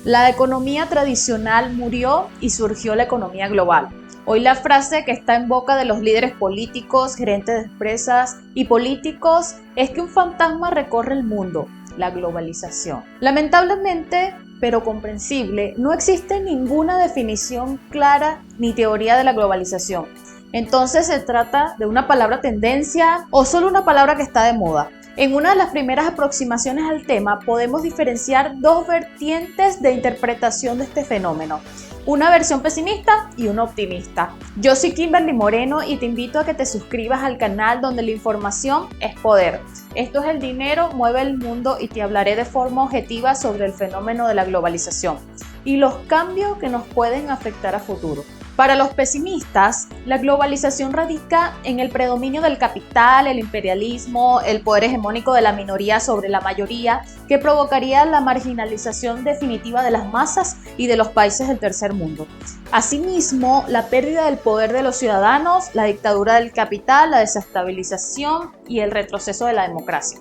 La economía tradicional murió y surgió la economía global. Hoy la frase que está en boca de los líderes políticos, gerentes de empresas y políticos es que un fantasma recorre el mundo, la globalización. Lamentablemente, pero comprensible, no existe ninguna definición clara ni teoría de la globalización. Entonces, ¿se trata de una palabra tendencia o solo una palabra que está de moda? En una de las primeras aproximaciones al tema podemos diferenciar dos vertientes de interpretación de este fenómeno. Una versión pesimista y una optimista. Yo soy Kimberly Moreno y te invito a que te suscribas al canal donde la información es poder. Esto es El Dinero Mueve el Mundo y te hablaré de forma objetiva sobre el fenómeno de la globalización y los cambios que nos pueden afectar a futuro. Para los pesimistas, la globalización radica en el predominio del capital, el imperialismo, el poder hegemónico de la minoría sobre la mayoría, que provocaría la marginalización definitiva de las masas y de los países del tercer mundo. Asimismo, la pérdida del poder de los ciudadanos, la dictadura del capital, la desestabilización y el retroceso de la democracia.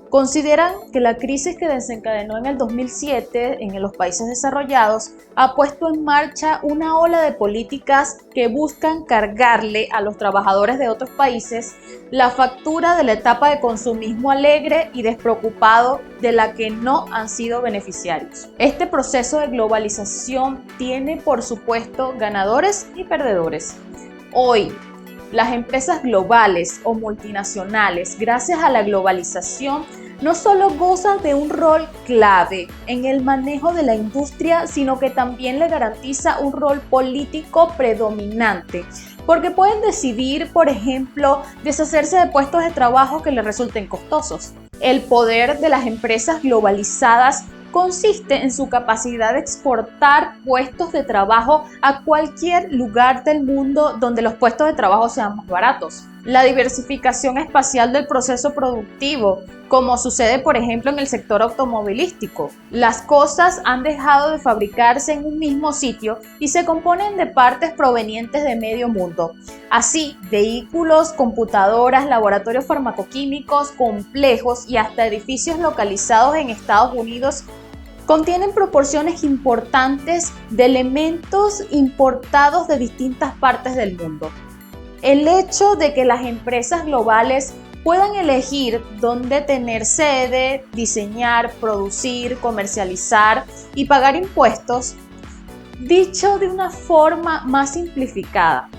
Consideran que la crisis que desencadenó en el 2007 en los países desarrollados ha puesto en marcha una ola de políticas que buscan cargarle a los trabajadores de otros países la factura de la etapa de consumismo alegre y despreocupado de la que no han sido beneficiarios. Este proceso de globalización tiene, por supuesto, ganadores y perdedores. Hoy, las empresas globales o multinacionales, gracias a la globalización, no solo gozan de un rol clave en el manejo de la industria, sino que también le garantiza un rol político predominante, porque pueden decidir, por ejemplo, deshacerse de puestos de trabajo que les resulten costosos. El poder de las empresas globalizadas consiste en su capacidad de exportar puestos de trabajo a cualquier lugar del mundo donde los puestos de trabajo sean más baratos. La diversificación espacial del proceso productivo, como sucede por ejemplo en el sector automovilístico. Las cosas han dejado de fabricarse en un mismo sitio y se componen de partes provenientes de medio mundo. Así, vehículos, computadoras, laboratorios farmacoquímicos, complejos y hasta edificios localizados en Estados Unidos contienen proporciones importantes de elementos importados de distintas partes del mundo. El hecho de que las empresas globales puedan elegir dónde tener sede, diseñar, producir, comercializar y pagar impuestos, dicho de una forma más simplificada,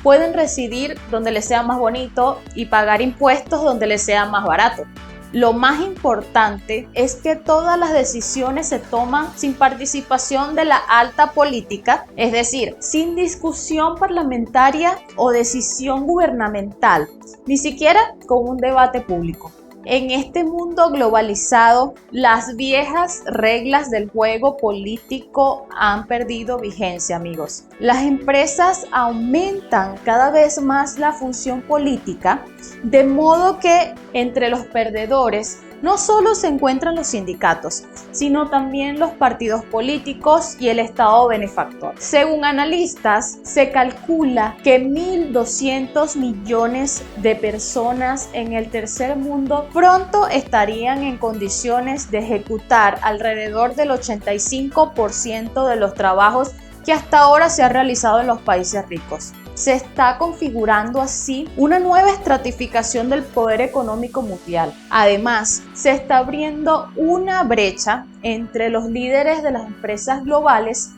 pueden residir donde les sea más bonito y pagar impuestos donde les sea más barato. Lo más importante es que todas las decisiones se toman sin participación de la alta política, es decir, sin discusión parlamentaria o decisión gubernamental, ni siquiera con un debate público. En este mundo globalizado, las viejas reglas del juego político han perdido vigencia, amigos. Las empresas aumentan cada vez más la función política, de modo que entre los perdedores no solo se encuentran los sindicatos, sino también los partidos políticos y el Estado benefactor. Según analistas, se calcula que 1.200 millones de personas en el tercer mundo pronto estarían en condiciones de ejecutar alrededor del 85% de los trabajos que hasta ahora se ha realizado en los países ricos. Se está configurando así una nueva estratificación del poder económico mundial. Además, se está abriendo una brecha entre los líderes de las empresas globales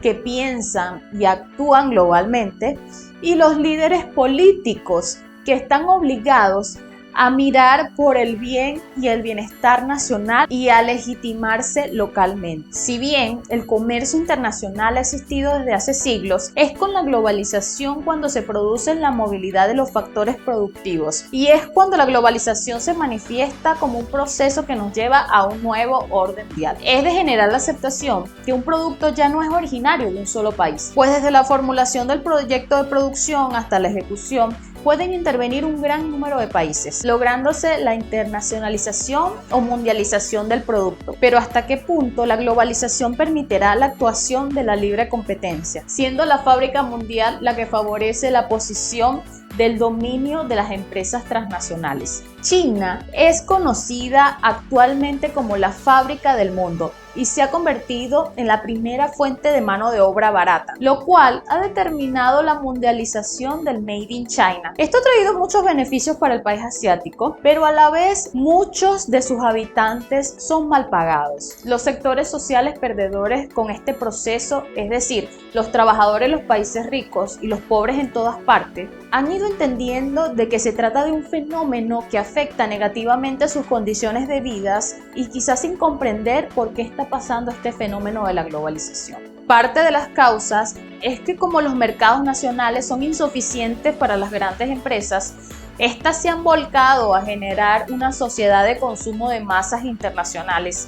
que piensan y actúan globalmente y los líderes políticos que están obligados a mirar por el bien y el bienestar nacional y a legitimarse localmente. Si bien el comercio internacional ha existido desde hace siglos, es con la globalización cuando se produce la movilidad de los factores productivos y es cuando la globalización se manifiesta como un proceso que nos lleva a un nuevo orden mundial. Es de general aceptación que un producto ya no es originario de un solo país, pues desde la formulación del proyecto de producción hasta la ejecución pueden intervenir un gran número de países, lográndose la internacionalización o mundialización del producto. Pero ¿hasta qué punto la globalización permitirá la actuación de la libre competencia, siendo la fábrica mundial la que favorece la posición del dominio de las empresas transnacionales. China es conocida actualmente como la fábrica del mundo y se ha convertido en la primera fuente de mano de obra barata, lo cual ha determinado la mundialización del Made in China. Esto ha traído muchos beneficios para el país asiático, pero a la vez muchos de sus habitantes son mal pagados. Los sectores sociales perdedores con este proceso, es decir, los trabajadores de los países ricos y los pobres en todas partes, han ido entendiendo de que se trata de un fenómeno que afecta negativamente sus condiciones de vida y quizás sin comprender por qué está pasando este fenómeno de la globalización. Parte de las causas es que como los mercados nacionales son insuficientes para las grandes empresas, estas se han volcado a generar una sociedad de consumo de masas internacionales,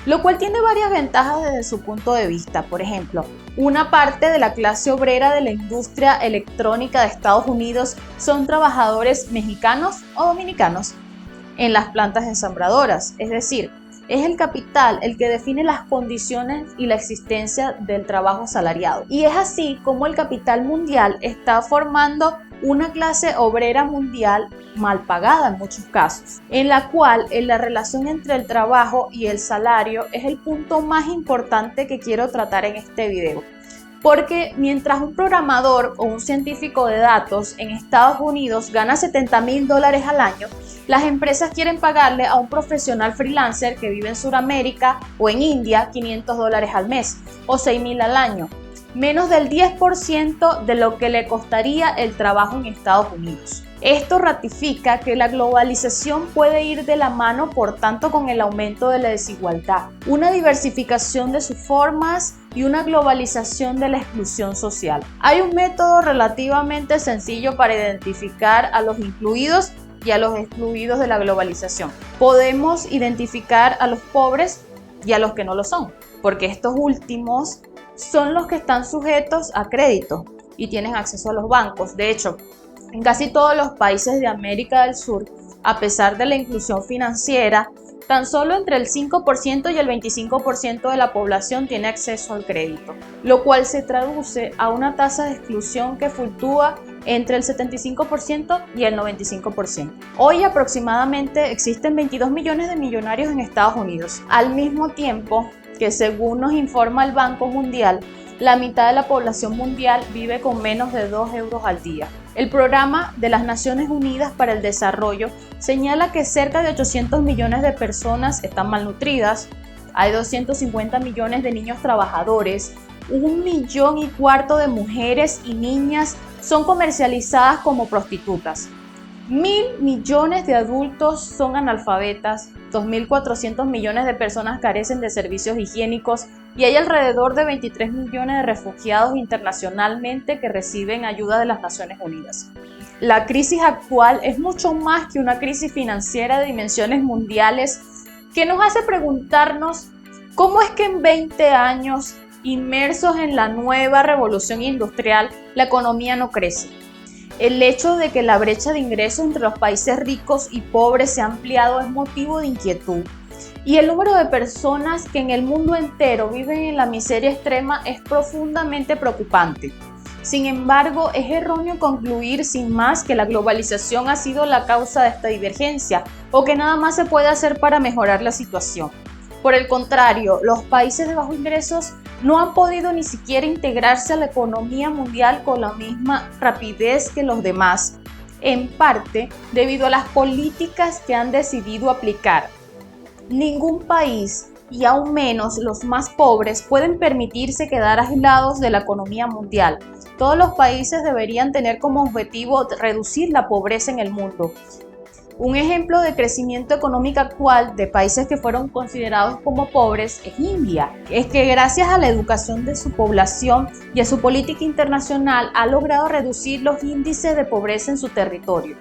lo cual tiene varias ventajas desde su punto de vista. Por ejemplo, una parte de la clase obrera de la industria electrónica de Estados Unidos son trabajadores mexicanos o dominicanos en las plantas ensambladoras, es decir, es el capital el que define las condiciones y la existencia del trabajo asalariado. Y es así como el capital mundial está formando una clase obrera mundial mal pagada en muchos casos, en la cual la relación entre el trabajo y el salario es el punto más importante que quiero tratar en este video. Porque mientras un programador o un científico de datos en Estados Unidos gana $70,000 al año, las empresas quieren pagarle a un profesional freelancer que vive en Sudamérica o en India $500 al mes o $6,000 al año, menos del 10% de lo que le costaría el trabajo en Estados Unidos. Esto ratifica que la globalización puede ir de la mano, por tanto, con el aumento de la desigualdad, una diversificación de sus formas y una globalización de la exclusión social. Hay un método relativamente sencillo para identificar a los incluidos y a los excluidos de la globalización. Podemos identificar a los pobres y a los que no lo son, porque estos últimos son los que están sujetos a crédito y tienen acceso a los bancos. De hecho, en casi todos los países de América del Sur, a pesar de la inclusión financiera, tan solo entre el 5% y el 25% de la población tiene acceso al crédito, lo cual se traduce a una tasa de exclusión que fluctúa entre el 75% y el 95%. Hoy aproximadamente existen 22 millones de millonarios en Estados Unidos, al mismo tiempo que, según nos informa el Banco Mundial, la mitad de la población mundial vive con menos de 2 euros al día. El Programa de las Naciones Unidas para el Desarrollo señala que cerca de 800 millones de personas están malnutridas, hay 250 millones de niños trabajadores, 1,4 millones de mujeres y niñas son comercializadas como prostitutas, 1.000 millones de adultos son analfabetas, 2.400 millones de personas carecen de servicios higiénicos y hay alrededor de 23 millones de refugiados internacionalmente que reciben ayuda de las Naciones Unidas. La crisis actual es mucho más que una crisis financiera de dimensiones mundiales que nos hace preguntarnos cómo es que en 20 años, inmersos en la nueva revolución industrial, la economía no crece. El hecho de que la brecha de ingresos entre los países ricos y pobres se ha ampliado es motivo de inquietud. Y el número de personas que en el mundo entero viven en la miseria extrema es profundamente preocupante. Sin embargo, es erróneo concluir sin más que la globalización ha sido la causa de esta divergencia o que nada más se puede hacer para mejorar la situación. Por el contrario, los países de bajos ingresos no han podido ni siquiera integrarse a la economía mundial con la misma rapidez que los demás, en parte debido a las políticas que han decidido aplicar. Ningún país, y aún menos los más pobres, pueden permitirse quedar aislados de la economía mundial. Todos los países deberían tener como objetivo reducir la pobreza en el mundo. Un ejemplo de crecimiento económico actual de países que fueron considerados como pobres es India. Es que gracias a la educación de su población y a su política internacional ha logrado reducir los índices de pobreza en su territorio.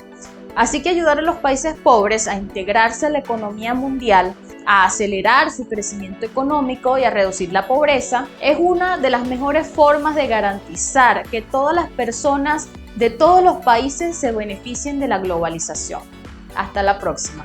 Así que ayudar a los países pobres a integrarse a la economía mundial, a acelerar su crecimiento económico y a reducir la pobreza es una de las mejores formas de garantizar que todas las personas de todos los países se beneficien de la globalización. Hasta la próxima.